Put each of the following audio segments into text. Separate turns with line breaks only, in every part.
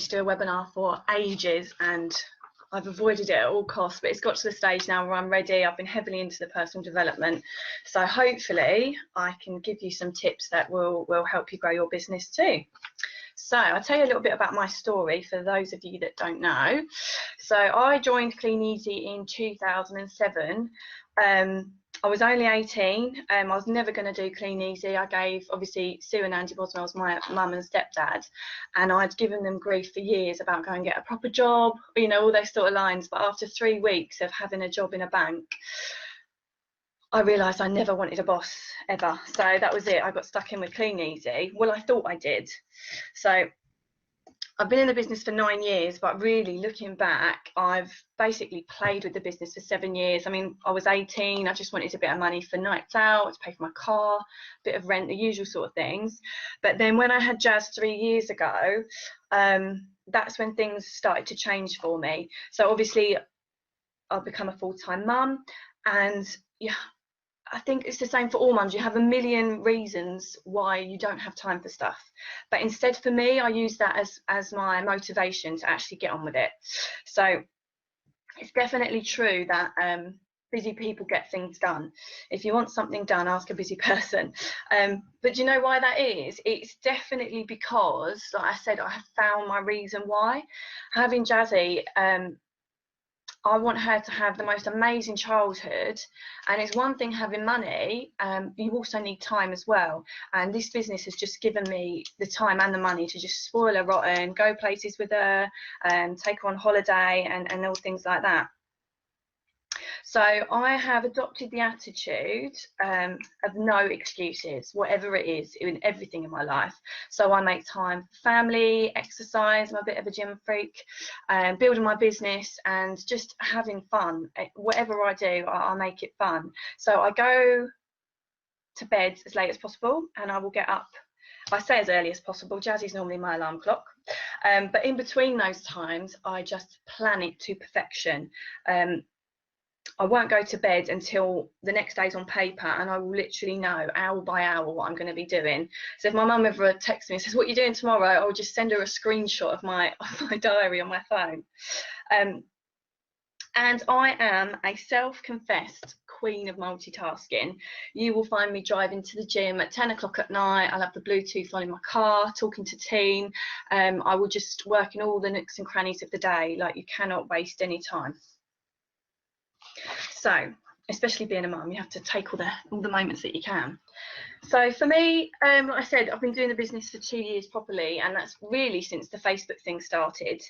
to do a webinar for ages and I've avoided it at all costs, but it's got to the stage now where I'm ready. I've been heavily into the personal development, so hopefully I can give you some tips that will help you grow your business too. So I'll tell you a little bit about my story for those of you that don't know. So I joined Clean Easy in 2007. I was only 18. I was never going to do Clean Easy. I gave, obviously, Sue and Andy Boswell's my mum and stepdad, and I'd given them grief for years about going and get a proper job, you know, all those sort of lines. But after 3 weeks of having a job in a bank, I realised I never wanted a boss ever. So that was it. I got stuck in with Clean Easy. Well, I thought I did. So I've been in the business for 9 years, but really looking back, I've basically played with the business for 7 years. I mean, I was 18, I just wanted a bit of money for nights out, to pay for my car, a bit of rent, the usual sort of things. But then when I had Jazz 3 years ago, that's when things started to change for me. So obviously I've become a full-time mum, and yeah, I think it's the same for all mums. You have a million reasons why you don't have time for stuff. But instead, for me, I use that as my motivation to actually get on with it. So it's definitely true that busy people get things done. If you want something done, ask a busy person. But do you know why that is? It's definitely because, like I said, I have found my reason why. Having Jazzy, I want her to have the most amazing childhood, and it's one thing having money, you also need time as well, and this business has just given me the time and the money to just spoil her rotten, go places with her, take her on holiday and all things like that. So I have adopted the attitude of no excuses, whatever it is, in everything in my life. So I make time for family, exercise, I'm a bit of a gym freak, building my business and just having fun. Whatever I do, I make it fun. So I go to bed as late as possible and I will get up, I say as early as possible. Jazzy's normally my alarm clock. But in between those times, I just plan it to perfection. I won't go to bed until the next day's on paper, and I will literally know hour by hour what I'm going to be doing. So if my mum ever texts me and says, "What are you doing tomorrow?" I'll just send her a screenshot of my diary on my phone. And I am a self-confessed queen of multitasking. You will find me driving to the gym at 10 o'clock at night. I'll have the Bluetooth on in my car, talking to team. I will just work in all the nooks and crannies of the day. Like, you cannot waste any time. So, especially being a mum, you have to take all the moments that you can. So for me, like I said, I've been doing the business for 2 years properly, and that's really since the Facebook thing started.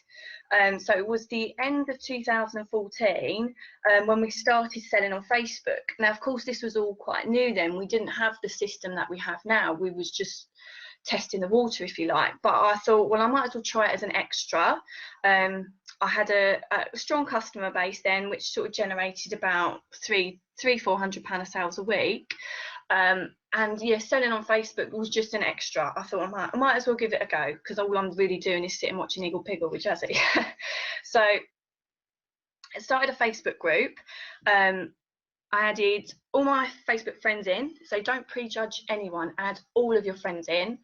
So it was the end of 2014 when we started selling on Facebook. Now, of course, this was all quite new then. We didn't have the system that we have now. We was just testing the water, if you like. But I thought, well, I might as well try it as an extra. I had a strong customer base then, which sort of generated about £400 of sales a week. And yeah, selling on Facebook was just an extra. I thought I might as well give it a go, because all I'm really doing is sitting watching Eagle Piggle with Jazzy. So I started a Facebook group. I added all my Facebook friends in, so don't prejudge anyone, add all of your friends in,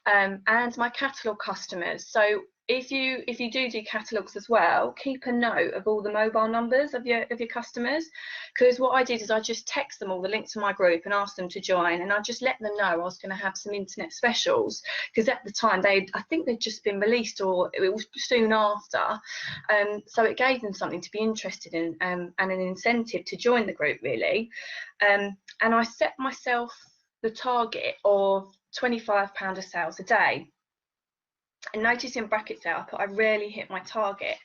and my catalogue customers. So if you do catalogues as well, keep a note of all the mobile numbers of your customers, because what I did is I just text them all the link to my group and asked them to join, and I just let them know I was going to have some internet specials, because at the time I think they'd just been released, or it was soon after, so it gave them something to be interested in, and an incentive to join the group, really. And I set myself the target of £25 of sales a day. And notice in brackets there, I put I rarely hit my target.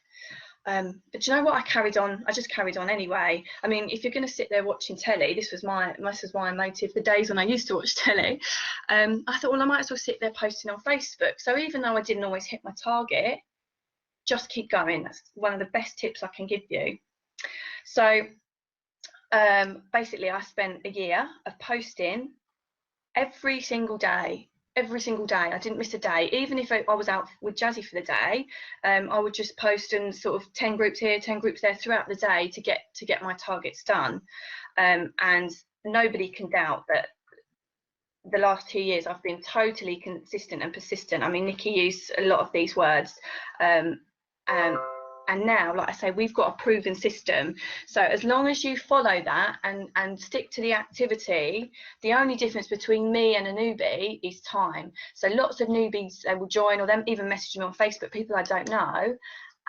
But you know what? I just carried on anyway. I mean, if you're going to sit there watching telly, this was my motive. The days when I used to watch telly, I thought, well, I might as well sit there posting on Facebook. So even though I didn't always hit my target, just keep going. That's one of the best tips I can give you. So basically, I spent a year of posting every single day. I didn't miss a day. Even if I was out with Jazzy for the day, I would just post in sort of 10 groups here, 10 groups there throughout the day to get my targets done. And nobody can doubt that the last 2 years I've been totally consistent and persistent. I mean, Nikki used a lot of these words, and now, like I say, we've got a proven system. So as long as you follow that and stick to the activity, the only difference between me and a newbie is time. So lots of newbies, they will join, or them even message me on Facebook, people I don't know,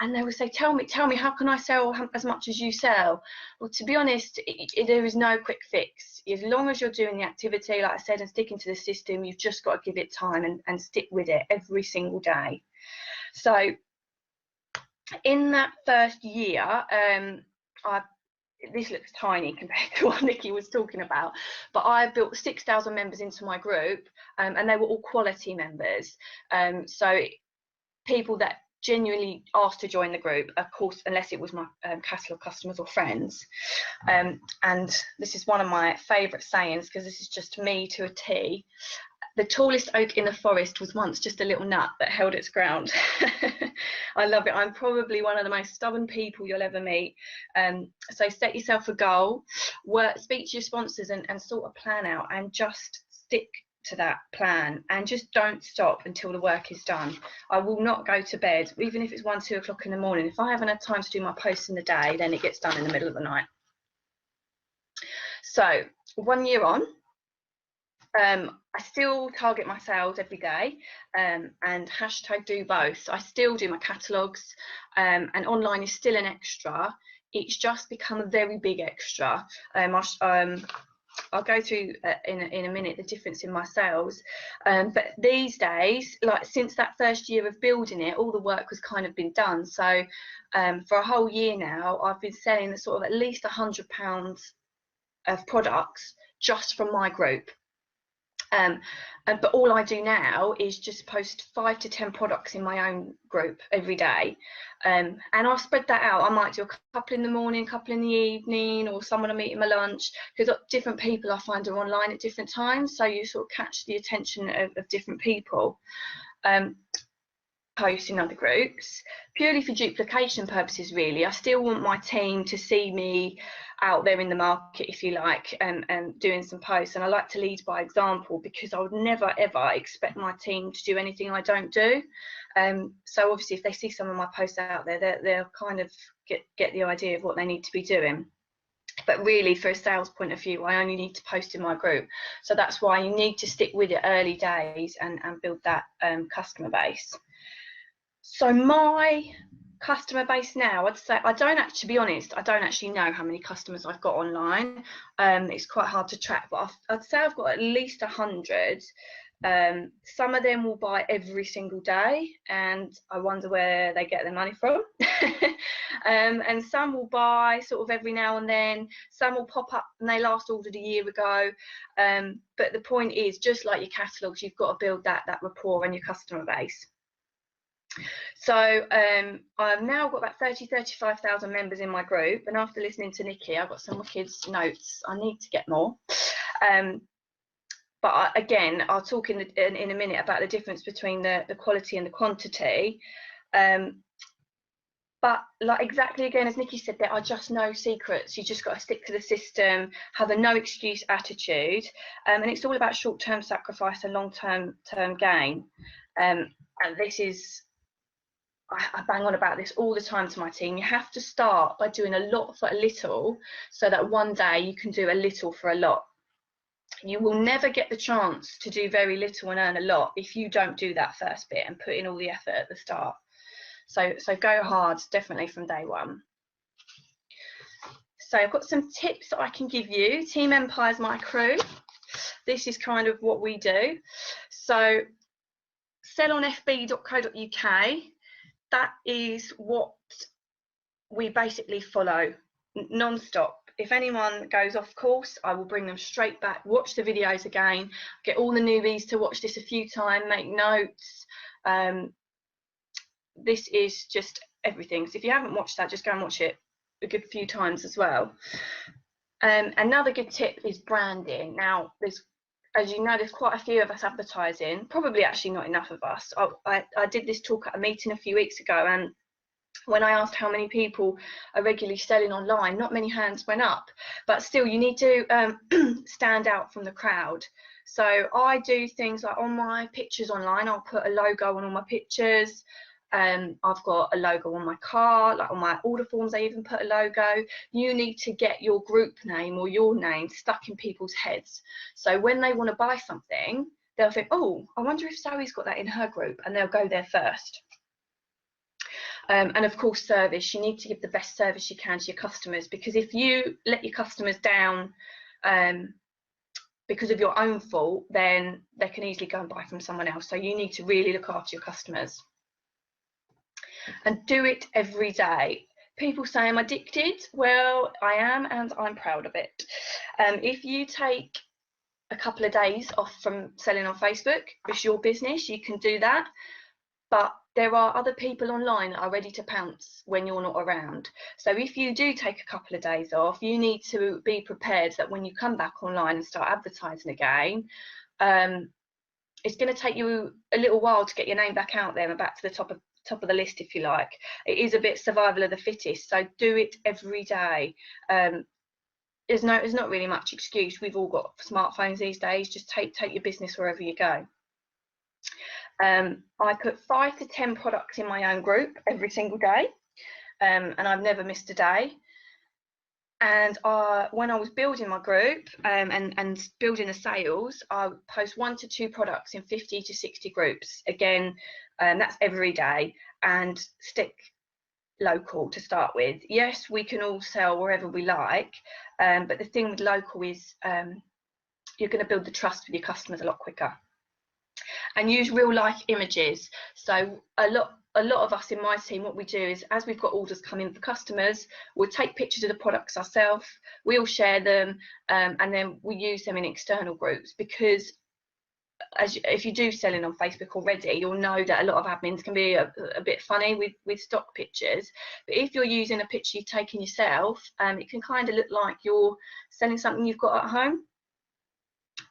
and they will say, tell me, how can I sell as much as you sell? Well, to be honest, there is no quick fix. As long as you're doing the activity, like I said, and sticking to the system, you've just got to give it time and stick with it every single day. So in that first year, this looks tiny compared to what Nikki was talking about, but I built 6,000 members into my group, and they were all quality members. So people that genuinely asked to join the group, of course, unless it was my catalogue customers or friends. And this is one of my favourite sayings, because this is just me to a T. The tallest oak in the forest was once just a little nut that held its ground. I love it. I'm probably one of the most stubborn people you'll ever meet. So set yourself a goal, speak to your sponsors and sort a plan out, and just stick to that plan, and just don't stop until the work is done. I will not go to bed, even if it's 1, 2 o'clock in the morning. If I haven't had time to do my posts in the day, then it gets done in the middle of the night. So 1 year on, I still target my sales every day, and hashtag do both. I still do my catalogues, and online is still an extra. It's just become a very big extra. I'll go through in a minute the difference in my sales, but these days, like since that first year of building it, all the work was kind of been done. So for a whole year now, I've been selling sort of at least £100 of products just from my group. But all I do now is just post 5 to 10 products in my own group every day, and I'll spread that out. I might do a couple in the morning, a couple in the evening, or someone I'm eating my lunch, because different people I find are online at different times, so you sort of catch the attention of different people. Post in other groups purely for duplication purposes, really. I still want my team to see me out there in the market, if you like, and doing some posts, and I like to lead by example, because I would never ever expect my team to do anything I don't do. So obviously if they see some of my posts out there, they'll kind of get the idea of what they need to be doing. But really, for a sales point of view, I only need to post in my group. So that's why you need to stick with it early days and build that customer base. So my customer base now, I'd say, I don't actually know how many customers I've got online. It's quite hard to track, but I'd say I've got at least 100. Some of them will buy every single day, and I wonder where they get their money from. And some will buy sort of every now and then. Some will pop up and they last ordered a year ago. But the point is, just like your catalogues, you've got to build that rapport and your customer base. So I've now got about 35,000 members in my group, and after listening to Nikki, I've got some more kids' notes. I need to get more. But again, I'll talk in a minute about the difference between the quality and the quantity. But like exactly again, as Nikki said, there are just no secrets. You just got to stick to the system, have a no excuse attitude, and it's all about short-term sacrifice and long-term gain. And this is, I bang on about this all the time to my team. You have to start by doing a lot for a little, so that one day you can do a little for a lot. You will never get the chance to do very little and earn a lot if you don't do that first bit and put in all the effort at the start. So go hard, definitely from day one. So I've got some tips that I can give you. Team Empire's my crew. This is kind of what we do. So sellonfb.co.uk. That is what we basically follow non-stop. If anyone goes off course, I will bring them straight back, watch the videos again, get all the newbies to watch this a few times, make notes. This is just everything. So if you haven't watched that, just go and watch it a good few times as well. Another good tip is branding. Now, as you know, there's quite a few of us advertising, probably actually not enough of us. I did this talk at a meeting a few weeks ago, and when I asked how many people are regularly selling online, not many hands went up, but still you need to stand out from the crowd. So I do things like on my pictures online, I'll put a logo on all my pictures. I've got a logo on my car, like on my order forms, I even put a logo. You need to get your group name or your name stuck in people's heads. So when they want to buy something, they'll think, oh, I wonder if Zoe's got that in her group, and they'll go there first. And of course, service. You need to give the best service you can to your customers, because if you let your customers down because of your own fault, then they can easily go and buy from someone else. So you need to really look after your customers. And do it every day. People say I'm addicted. Well, I am, and I'm proud of it. If you take a couple of days off from selling on Facebook, it's your business, you can do that. But there are other people online that are ready to pounce when you're not around. So if you do take a couple of days off, you need to be prepared that when you come back online and start advertising again, it's going to take you a little while to get your name back out there and back to the top of the list, if you like. It is a bit survival of the fittest, so do it every day. There's not really much excuse. We've all got smartphones these days. Just take your business wherever you go. I put 5 to 10 products in my own group every single day, and I've never missed a day. And when I was building my group and building the sales, I would post 1 to 2 products in 50 to 60 groups. Again, that's every day, and stick local to start with. Yes, we can all sell wherever we like, but the thing with local is you're going to build the trust with your customers a lot quicker. And use real life images. So a lot of us in my team, what we do is, as we've got orders come in for customers, we'll take pictures of the products ourselves, we'll share them, and then we use them in external groups, because if you do selling on Facebook already, you'll know that a lot of admins can be a bit funny with stock pictures. But if you're using a picture you've taken yourself, it can kind of look like you're selling something you've got at home.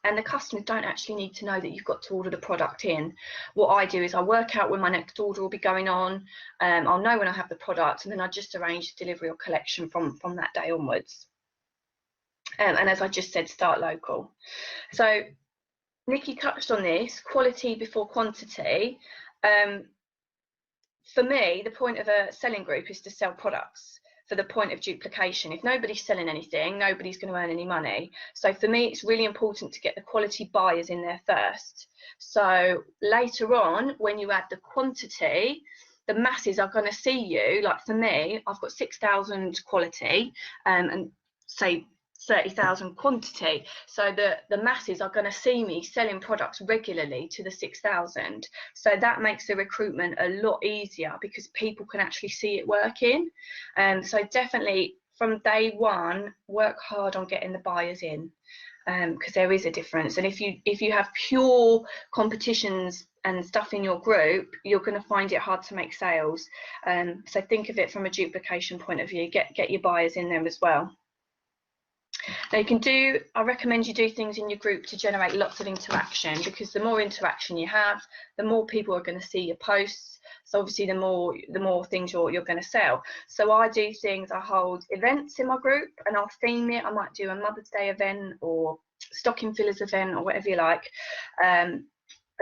And the customers don't actually need to know that you've got to order the product in. What I do is I work out when my next order will be going on. I'll know when I have the product, and then I just arrange delivery or collection from that day onwards. And as I just said, start local. So Nikki touched on this, quality before quantity. For me, the point of a selling group is to sell products. For the point of duplication, if nobody's selling anything, nobody's going to earn any money. So for me, it's really important to get the quality buyers in there first. So later on, when you add the quantity, the masses are going to see you. Like for me, I've got 6,000 quality and say 30,000 quantity. So the masses are going to see me selling products regularly to the 6,000. So that makes the recruitment a lot easier, because people can actually see it working. So definitely from day one, work hard on getting the buyers in, because there is a difference. And if you have pure competitions and stuff in your group, you're going to find it hard to make sales. So think of it from a duplication point of view. Get your buyers in there as well. Now I recommend you do things in your group to generate lots of interaction, because the more interaction you have, the more people are going to see your posts. So obviously the more things you're going to sell. So I do things, I hold events in my group and I'll theme it. I might do a Mother's Day event or stocking fillers event or whatever you like. I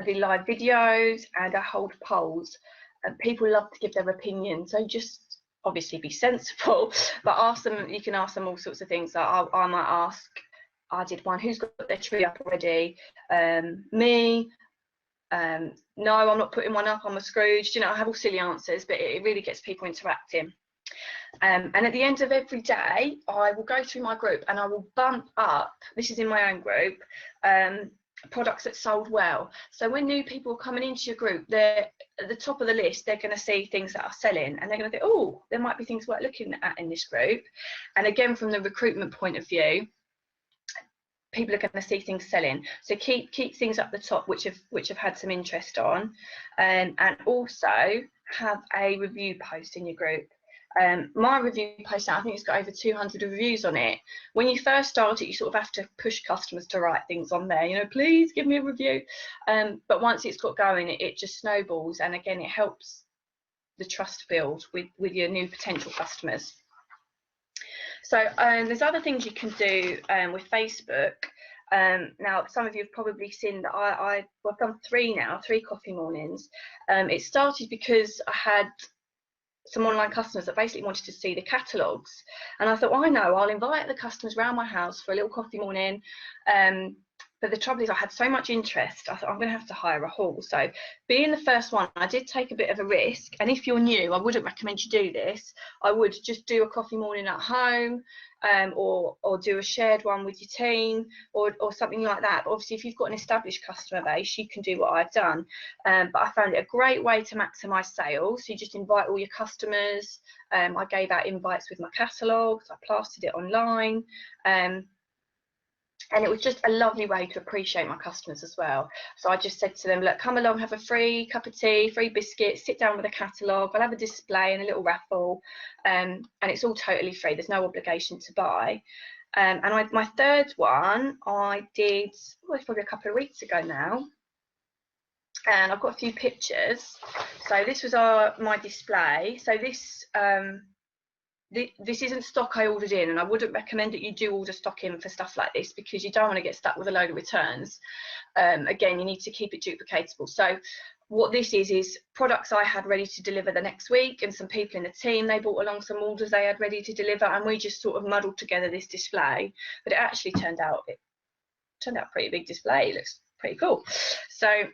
do live videos and I hold polls, and people love to give their opinion. So just obviously be sensible, but ask them. You can ask them all sorts of things. Like I might ask, I did one, who's got their tree up already? Me. No, I'm not putting one up, I'm a Scrooge. You know, I have all silly answers, but it really gets people interacting. And at the end of every day, I will go through my group and I will bump up, this is in my own group, products that sold well. So when new people are coming into your group, they're at the top of the list, they're going to see things that are selling, and they're going to think, oh, there might be things worth looking at in this group. And again, from the recruitment point of view, people are going to see things selling. So keep things up the top which have had some interest on, and also have a review post in your group. My review post now, I think it's got over 200 reviews on it. When you first start it, you sort of have to push customers to write things on there, you know, please give me a review. But once it's got going, it just snowballs, and again, it helps the trust build with your new potential customers. So there's other things you can do with Facebook. Now, some of you have probably seen that I've done 3 now, 3 coffee mornings. It started because I had some online customers that basically wanted to see the catalogues, and I thought, well, I know, I'll invite the customers around my house for a little coffee morning. But the trouble is I had so much interest, I thought I'm going to have to hire a hall. So being the first one, I did take a bit of a risk, and if you're new, I wouldn't recommend you do this. I would just do a coffee morning at home, or do a shared one with your team, or something like that. But obviously if you've got an established customer base, you can do what I've done. But I found it a great way to maximise sales. So you just invite all your customers. I gave out invites with my catalogues, I plastered it online, and it was just a lovely way to appreciate my customers as well. So I just said to them, look, come along, have a free cup of tea, free biscuits, sit down with a catalogue, I'll have a display and a little raffle, and it's all totally free, there's no obligation to buy. And my third one I did, oh, it's probably a couple of weeks ago now, and I've got a few pictures. So this was my display. So this isn't stock I ordered in, and I wouldn't recommend that you do order stock in for stuff like this, because you don't want to get stuck with a load of returns. Again, you need to keep it duplicatable. So what this is products I had ready to deliver the next week, and some people in the team, they brought along some orders they had ready to deliver, and we just sort of muddled together this display. But it actually turned out a pretty big display. It looks pretty cool. So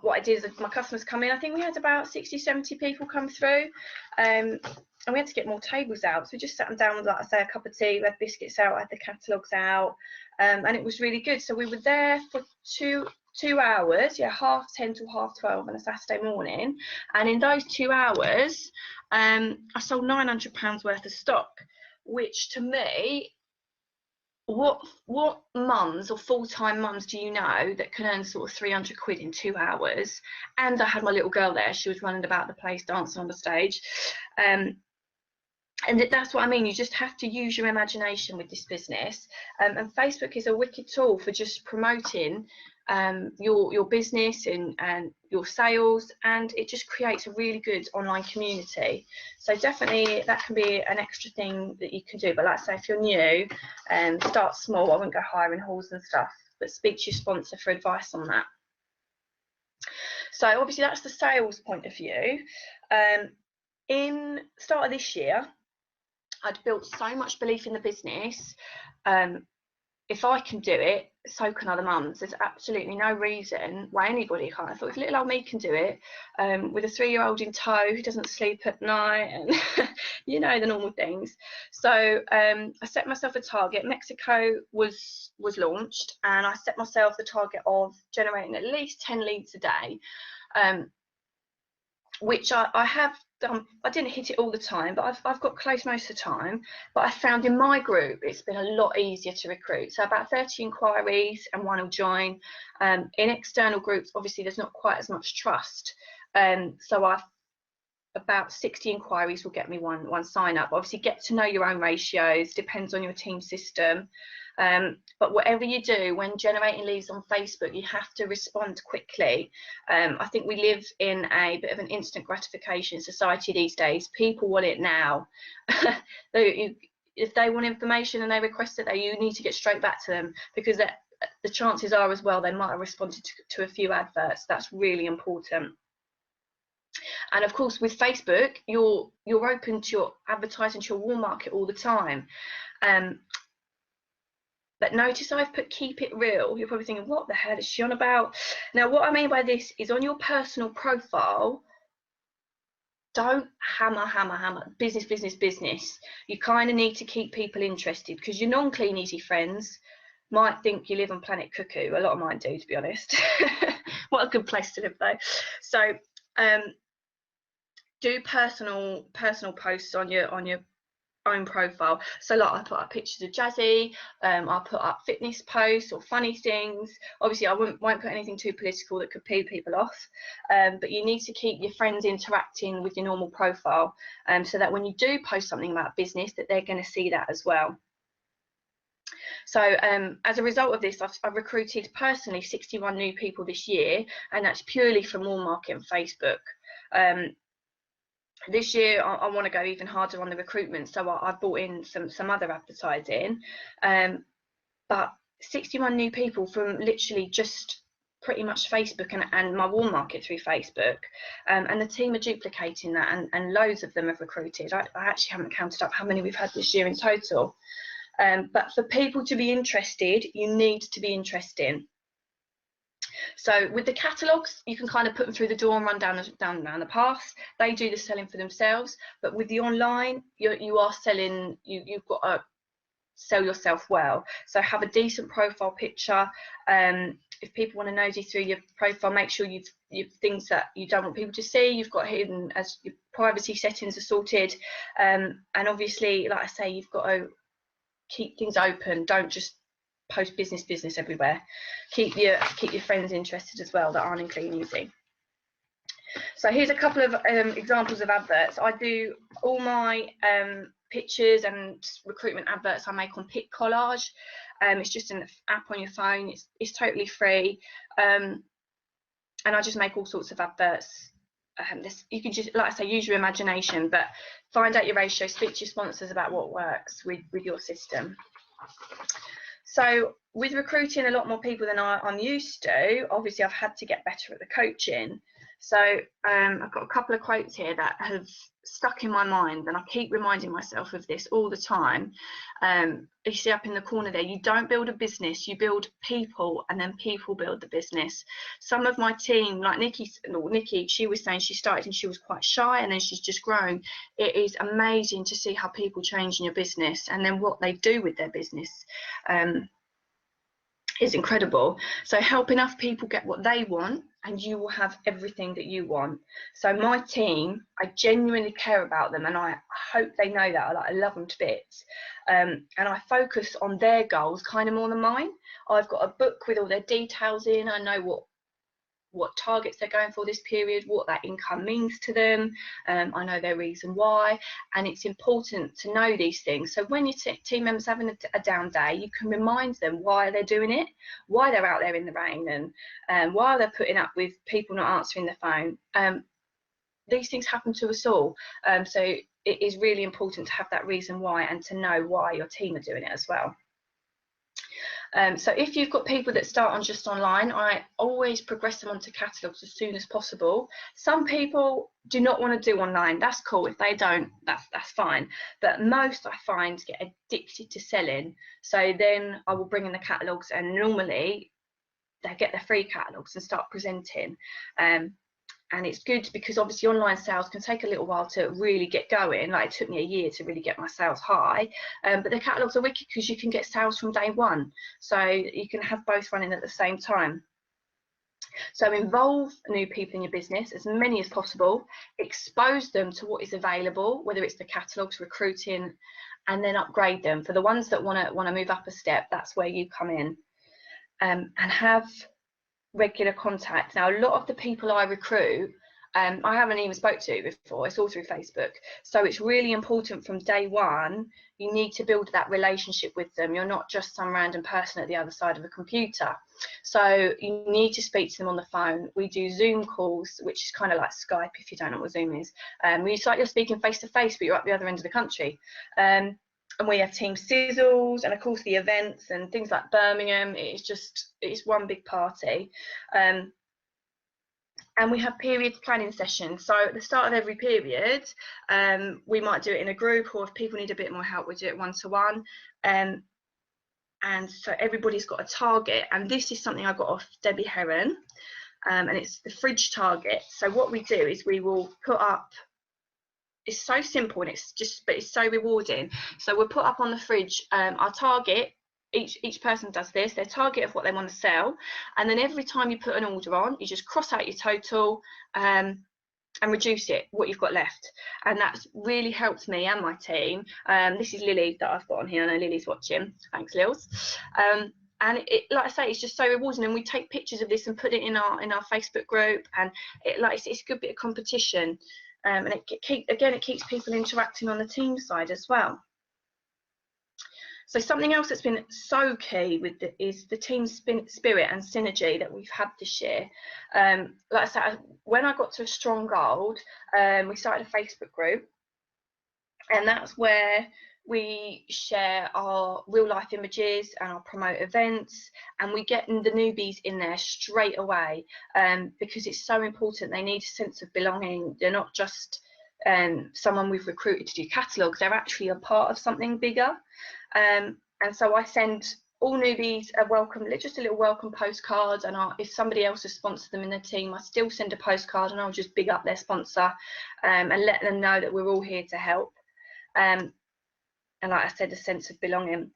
what I did is my customers come in, I think we had about 60-70 people come through, and we had to get more tables out, so we just sat them down with, like I say, a cup of tea, we had biscuits out, I had the catalogues out, and it was really good. So we were there for two hours, yeah, 10:30 till 12:30 on a Saturday morning, and in those 2 hours I sold £900 worth of stock, which to me, what mums or full-time mums do you know that can earn sort of 300 quid in 2 hours? And I had my little girl there, she was running about the place dancing on the stage, and that's what I mean, you just have to use your imagination with this business, and Facebook is a wicked tool for just promoting your business and your sales, and it just creates a really good online community. So definitely that can be an extra thing that you can do. But like I say, if you're new, start small. I wouldn't go hiring halls and stuff, but speak to your sponsor for advice on that. So obviously that's the sales point of view. In start of this year, I'd built so much belief in the business. If I can do it, so can other mums. There's absolutely no reason why anybody can't. I thought if little old me can do it, with a 3-year-old in tow who doesn't sleep at night, and you know, the normal things. So I set myself a target. Mexico was launched, and I set myself the target of generating at least 10 leads a day, which I have done. I didn't hit it all the time, but I've got close most of the time. But I found in my group it's been a lot easier to recruit. So about 30 inquiries and 1 will join. In external groups, obviously there's not quite as much trust. So about 60 inquiries will get me one sign up. Obviously get to know your own ratios, depends on your team system. But whatever you do when generating leads on Facebook, you have to respond quickly. I think we live in a bit of an instant gratification society these days. People want it now. If they want information and they request it, you need to get straight back to them, because the chances are as well they might have responded to a few adverts. That's really important. And of course with Facebook, you're open to your advertising to your warm market all the time. But notice I've put keep it real. You're probably thinking, what the hell is she on about? Now, what I mean by this is on your personal profile, don't hammer, business. You kind of need to keep people interested, because your non-clean easy friends might think you live on planet cuckoo. A lot of mine do, to be honest. What a good place to live though. So do personal posts on your own profile. So like I put up pictures of Jazzy, I'll put up fitness posts or funny things. Obviously I won't put anything too political that could pee people off, but you need to keep your friends interacting with your normal profile, so that when you do post something about business, that they're going to see that as well. So as a result of this, I've recruited personally 61 new people this year, and that's purely from warm market and Facebook. This year I want to go even harder on the recruitment, so I've brought in some other advertising, but 61 new people from literally just pretty much Facebook and my warm market through Facebook, and the team are duplicating that, and loads of them have recruited. I actually haven't counted up how many we've had this year in total, but for people to be interested, you need to be interesting. So with the catalogues, you can kind of put them through the door and run down the path. They do the selling for themselves, but with the online, you are selling. You've got to sell yourself well. So have a decent profile picture. If people want to nosy through your profile, make sure you've things that you don't want people to see, you've got hidden, as your privacy settings are sorted. And obviously, like I say, you've got to keep things open. Don't just post business everywhere. Keep your friends interested as well that aren't in Clean Easy. So here's a couple of examples of adverts. I do all my pictures and recruitment adverts I make on Pic Collage. It's just an app on your phone. It's totally free, and I just make all sorts of adverts. You can just, like I say, use your imagination, but find out your ratio. Speak to your sponsors about what works with your system. So with recruiting a lot more people than I'm used to, obviously I've had to get better at the coaching. So I've got a couple of quotes here that have stuck in my mind, and I keep reminding myself of this all the time. You see up in the corner there, you don't build a business, you build people, and then people build the business. Some of my team, like Nikki, she was saying she started and she was quite shy, and then she's just grown. It is amazing to see how people change in your business, and then what they do with their business is incredible. So help enough people get what they want, and you will have everything that you want. So my team, I genuinely care about them, and I hope they know that. I love them to bits, and I focus on their goals kind of more than mine. I've got a book with all their details in. I know what targets they're going for this period, what that income means to them. I know their reason why, and it's important to know these things. So when your team members having a down day, you can remind them why they're doing it, why they're out there in the rain, and why they're putting up with people not answering the phone. These things happen to us all, so it is really important to have that reason why, and to know why your team are doing it as well. So if you've got people that start on just online, I always progress them onto catalogues as soon as possible. Some people do not want to do online. That's cool. If they don't, that's fine. But most, I find, get addicted to selling. So then I will bring in the catalogues, and normally they get their free catalogues and start presenting. And it's good because obviously online sales can take a little while to really get going. Like it took me a year to really get my sales high, but the catalogues are wicked because you can get sales from day one. So you can have both running at the same time. So involve new people in your business, as many as possible, expose them to what is available, whether it's the catalogues, recruiting, and then upgrade them. For the ones that want to move up a step, that's where you come in, and have regular contact. Now, a lot of the people I recruit, I haven't even spoke to before. It's all through Facebook. So it's really important from day one. You need to build that relationship with them. You're not just some random person at the other side of a computer. So you need to speak to them on the phone. We do Zoom calls, which is kind of like Skype if you don't know what Zoom is. It's like you're speaking face to face, but you're up the other end of the country. And we have team sizzles, and of course the events and things like Birmingham. It's one big party, and we have period planning sessions. So at the start of every period, we might do it in a group, or if people need a bit more help, we do it one-to-one. And so everybody's got a target, and this is something I got off Debbie Heron, and it's the fridge target. So what we do is we will put up. It's so simple, and but it's so rewarding. So we'll put up on the fridge our target. Each person does this, their target of what they want to sell, and then every time you put an order on, you just cross out your total and reduce it, what you've got left. And that's really helped me and my team. This is Lily that I've got on here. I know Lily's watching. Thanks, Lils. And like I say, it's just so rewarding, and we take pictures of this and put it in our Facebook group, and it's a good bit of competition. And it keeps people interacting on the team side as well. So something else that's been so key is the team spirit and synergy that we've had this year. Like I said, when I got to a strong gold, we started a Facebook group, and that's where we share our real life images and I'll promote events, and we get the newbies in there straight away, because it's so important. They need a sense of belonging. They're not just someone we've recruited to do catalogues, they're actually a part of something bigger. And so I send all newbies a welcome, just a little welcome postcard, and if somebody else has sponsored them in the team, I still send a postcard and I'll just big up their sponsor, and let them know that we're all here to help. And like I said, a sense of belonging.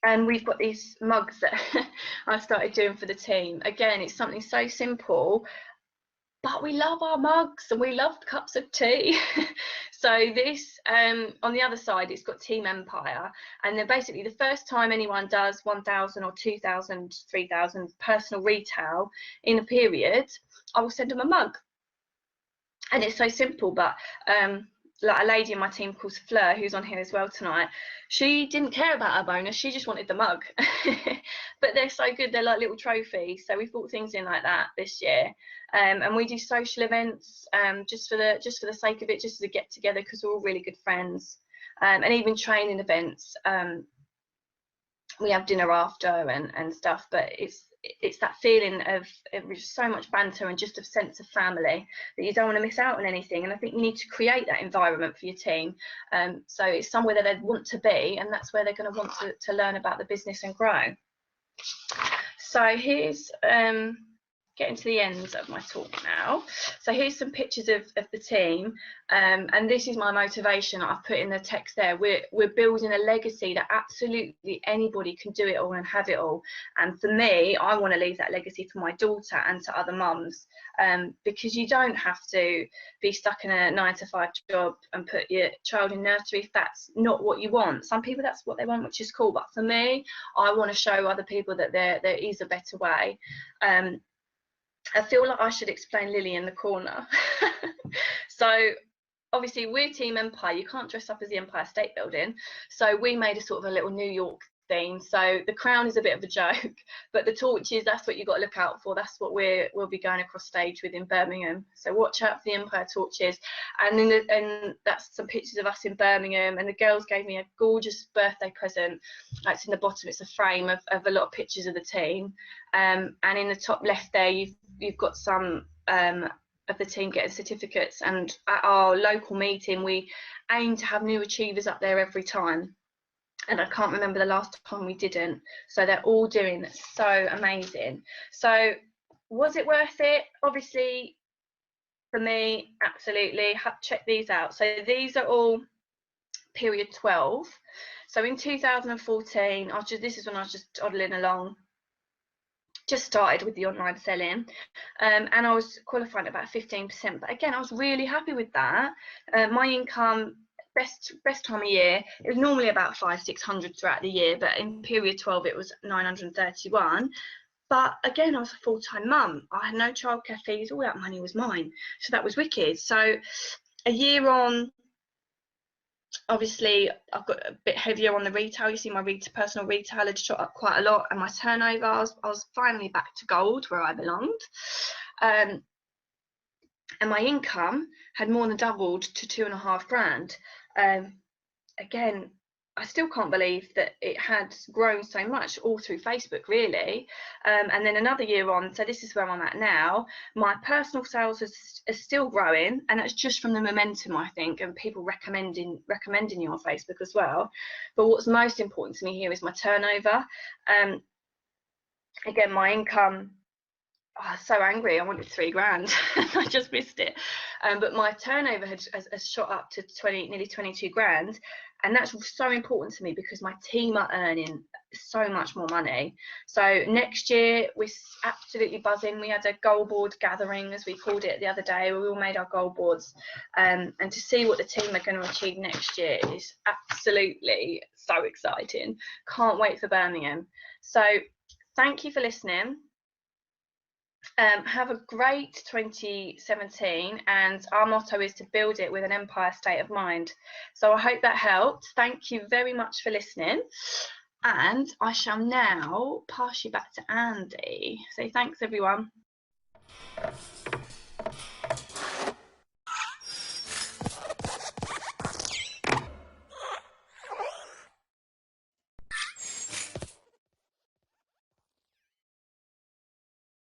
And we've got these mugs that I started doing for the team. Again, it's something so simple, but we love our mugs and we love cups of tea. So this, on the other side, it's got Team Empire. And then basically the first time anyone does 1,000 or 2,000, 3,000 personal retail in a period, I will send them a mug. And it's so simple, but like a lady in my team called Fleur, who's on here as well tonight, she didn't care about her bonus, she just wanted the mug. But they're so good, they're like little trophies. So we've brought things in like that this year, and we do social events, just for the sake of it, just to get together, because we're all really good friends, and even training events. We have dinner after and stuff, but it's that feeling of so much banter and just a sense of family that you don't want to miss out on anything. And I think you need to create that environment for your team, so it's somewhere that they want to be, and that's where they're going to want to learn about the business and grow. So here's getting to the end of my talk now. So here's some pictures of the team, and this is my motivation that I've put in the text there. We're building a legacy that absolutely anybody can do it all and have it all. And for me, I want to leave that legacy for my daughter and to other mums, because you don't have to be stuck in a 9-to-5 job and put your child in nursery if that's not what you want. Some people, that's what they want, which is cool, but for me, I want to show other people that there is a better way. I feel like I should explain Lily in the corner. So obviously we're Team Empire, you can't dress up as the Empire State Building, so we made a sort of a little New York theme. So the crown is a bit of a joke, but the torches, that's what you've got to look out for. That's what we'll be going across stage with in Birmingham, so watch out for the Empire torches. And that's some pictures of us in Birmingham, and the girls gave me a gorgeous birthday present. It's in the bottom, it's a frame of a lot of pictures of the team, and in the top left there you've got some of the team getting certificates. And at our local meeting we aim to have new achievers up there every time, and I can't remember the last time we didn't. So they're all doing so amazing. So was it worth it? Obviously for me, absolutely. Check these out. So these are all period 12. So in 2014, this is when I was just toddling along, just started with the online selling, and I was qualifying at about 15%, but again I was really happy with that. My income, best time of year, it was normally about 500-600 throughout the year, but in period 12 it was 931. But again, I was a full-time mum, I had no childcare fees, all that money was mine, so that was wicked. So a year on, obviously I've got a bit heavier on the retail. You see my personal retail had shot up quite a lot, and my turnover, I was finally back to gold where I belonged, and my income had more than doubled to 2.5 grand. Again, I still can't believe that it had grown so much, all through Facebook really. And then another year on, so this is where I'm at now, my personal sales is still growing, and that's just from the momentum, I think, and people recommending you on Facebook as well. But what's most important to me here is my turnover. Again, my income, I was so angry, I wanted 3 grand. I just missed it. But my turnover has shot up to nearly 22 grand. And that's so important to me because my team are earning so much more money. So next year, we're absolutely buzzing. We had a goal board gathering, as we called it, the other day. We all made our goal boards. And to see what the team are going to achieve next year is absolutely so exciting. Can't wait for Birmingham. So thank you for listening. Have a great 2017, and our motto is to build it with an empire state of mind. So I hope that helped. Thank you very much for listening, and I shall now pass you back to Andy. So thanks everyone.